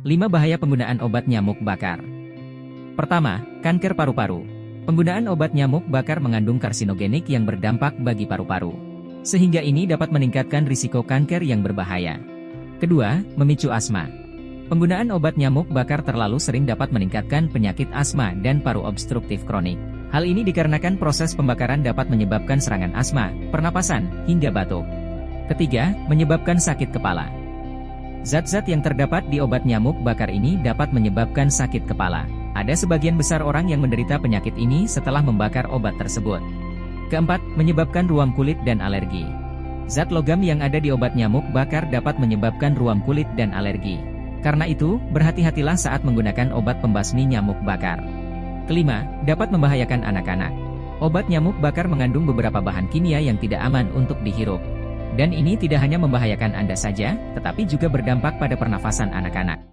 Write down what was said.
5 bahaya penggunaan obat nyamuk bakar. Pertama, kanker paru-paru. Penggunaan obat nyamuk bakar mengandung karsinogenik yang berdampak bagi paru-paru, sehingga ini dapat meningkatkan risiko kanker yang berbahaya. Kedua, memicu asma. Penggunaan obat nyamuk bakar terlalu sering dapat meningkatkan penyakit asma dan paru obstruktif kronik. Hal ini dikarenakan proses pembakaran dapat menyebabkan serangan asma, pernapasan, hingga batuk. Ketiga, menyebabkan sakit kepala. Zat-zat yang terdapat di obat nyamuk bakar ini dapat menyebabkan sakit kepala. Ada sebagian besar orang yang menderita penyakit ini setelah membakar obat tersebut. Keempat, menyebabkan ruam kulit dan alergi. Zat logam yang ada di obat nyamuk bakar dapat menyebabkan ruam kulit dan alergi. Karena itu, berhati-hatilah saat menggunakan obat pembasmi nyamuk bakar. Kelima, dapat membahayakan anak-anak. Obat nyamuk bakar mengandung beberapa bahan kimia yang tidak aman untuk dihirup. Dan ini tidak hanya membahayakan Anda saja, tetapi juga berdampak pada pernafasan anak-anak.